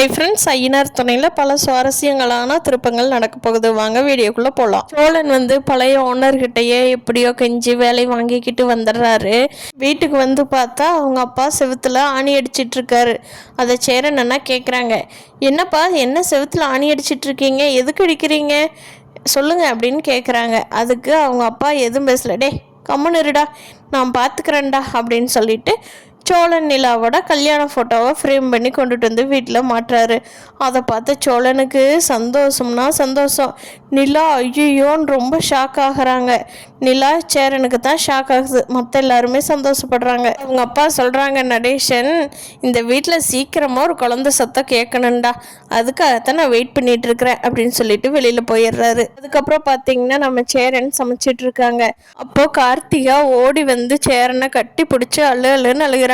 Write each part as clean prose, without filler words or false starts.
Hi friends, Ayyanar துணையில் பல சுவாரஸ்யங்களான திருப்பங்கள் நடக்க போகுது. வாங்க வீடியோக்குள்ளே போகலாம். சோழன் பழைய ஓனர்கிட்டையே எப்படியோ கெஞ்சி வேலை வாங்கிக்கிட்டு வந்துடுறாரு. வீட்டுக்கு பார்த்தா அவங்க அப்பா செவுத்துல ஆணி அடிச்சிட்டு இருக்காரு. அதை சேரன் அண்ணா கேட்குறாங்க, என்னப்பா என்ன செவுத்துல ஆணி அடிச்சிட்டு இருக்கீங்க, எதுக்கு அடிக்கிறீங்க சொல்லுங்க அப்படின்னு கேட்குறாங்க. அதுக்கு அவங்க அப்பா எதுவும் பேசல. டே கம்முன்னு இருடா, நான் பார்த்துக்கிறேன்டா அப்படின்னு சொல்லிட்டு சோழன் நிலாவோட கல்யாண ஃபோட்டோவை ஃப்ரேம் பண்ணி கொண்டுட்டு வீட்டில் மாட்டுறாரு. அதை பார்த்து சோழனுக்கு சந்தோஷம்னா சந்தோஷம். நிலா ஐயோன்னு ரொம்ப ஷாக் ஆகுறாங்க. நிலா சேரனுக்கு தான் ஷாக் ஆகுது, மற்ற எல்லாருமே சந்தோஷப்படுறாங்க. அவங்க அப்பா சொல்கிறாங்க, நடேசன் இந்த வீட்டில் சீக்கிரமாக ஒரு குழந்தை சத்தம் கேட்கணுண்டா, அதுக்காகத்தான் நான் வெயிட் பண்ணிட்டு இருக்கிறேன் அப்படின்னு சொல்லிட்டு வெளியில் போயிடுறாரு. அதுக்கப்புறம் பார்த்தீங்கன்னா நம்ம சேரன் சமைச்சிட்டு இருக்காங்க. அப்போ கார்த்திகா ஓடி சேரனை கட்டி பிடிச்சி அழுன்னு அழுகிறாங்க.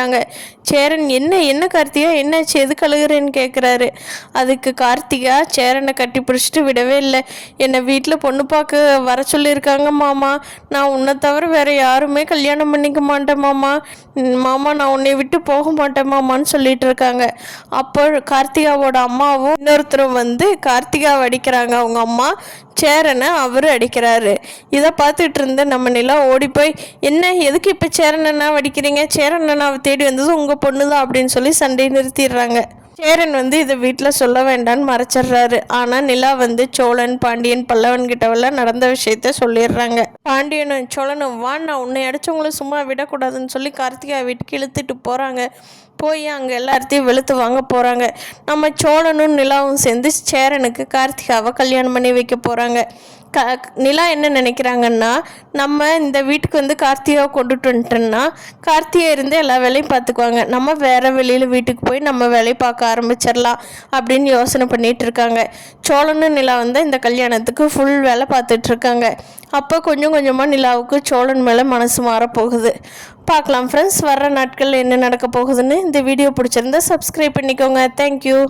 சேரன் என்ன கார்த்திகா என்னாச்சு, எதுக்கு அழுகிறேன்னு கேட்குறாரு. அதுக்கு கார்த்திகா சேரனை கட்டி பிடிச்சிட்டு விடவே இல்லை. என்னை வீட்டில் பொண்ணு பார்க்க வர சொல்லியிருக்காங்க மாமா, நான் உன்னை தவிர வேற யாருமே கல்யாணம் பண்ணிக்க மாட்டேன் மாமா, நான் உன்னை விட்டு போக மாட்டேன் மாமான்னு சொல்லிட்டு இருக்காங்க. அப்போ கார்த்திகாவோட அம்மாவும் இன்னொருத்தரும் கார்த்திகாவை அடிக்கிறாங்க. அவங்க அம்மா சேரனை அவரு அடிக்கிறாரு. இதை பார்த்துட்டு இருந்த நம்ம நிலா ஓடி போய், என்ன எதுக்கு இப்போ சேரனண்ணா அடிக்கிறீங்க, சேரனண்ணாவை தேடி வந்தது உங்கள் பொண்ணு தான் அப்படின்னு சொல்லி சண்டையை நிறுத்திடுறாங்க. சேரன் இதை வீட்டில் சொல்ல வேண்டான்னு மறைச்சிடுறாரு. ஆனால் நிலா சோழன் பாண்டியன் பல்லவன் கிட்டவெல்லாம் நடந்த விஷயத்த சொல்லிடுறாங்க. பாண்டியனும் சோழனும் வா, நான் உன்னை அடிச்சவங்களும் சும்மா விடக்கூடாதுன்னு சொல்லி கார்த்திகா வீட்டுக்கு இழுத்துட்டு போகிறாங்க. போய் அங்கே எல்லாத்தையும் வெளுத்து வாங்க போகிறாங்க. நம்ம சோழனும் நிலாவும் சேர்ந்து சேரனுக்கு கார்த்திகாவை கல்யாணம் பண்ணி வைக்க போகிறாங்க. நிலா என்ன நினைக்கிறாங்கன்னா, நம்ம இந்த வீட்டுக்கு கார்த்திகாவை கொண்டுட்டு வந்துட்டோன்னா கார்த்திகை இருந்து எல்லா வேலையும் பார்த்துக்குவாங்க, நம்ம வேறு வெளியில் வீட்டுக்கு போய் நம்ம வேலையை பார்க்க ஆரம்பிச்சிடலாம் அப்படின்னு யோசனை பண்ணிகிட்டு இருக்காங்க. சோழனும் நிலா இந்த கல்யாணத்துக்கு ஃபுல் வேலை பார்த்துட்ருக்காங்க. அப்போ கொஞ்சம் கொஞ்சமாக நிலாவுக்கு சோழன் மேலே மனசு மாறப்போகுது. பார்க்கலாம் ஃப்ரெண்ட்ஸ், வர்ற நாட்களில் என்ன நடக்க போகுதுன்னு. இந்த வீடியோ பிடிச்சிருந்தா சப்ஸ்கிரைப் பண்ணிக்கோங்க. தேங்க்யூ.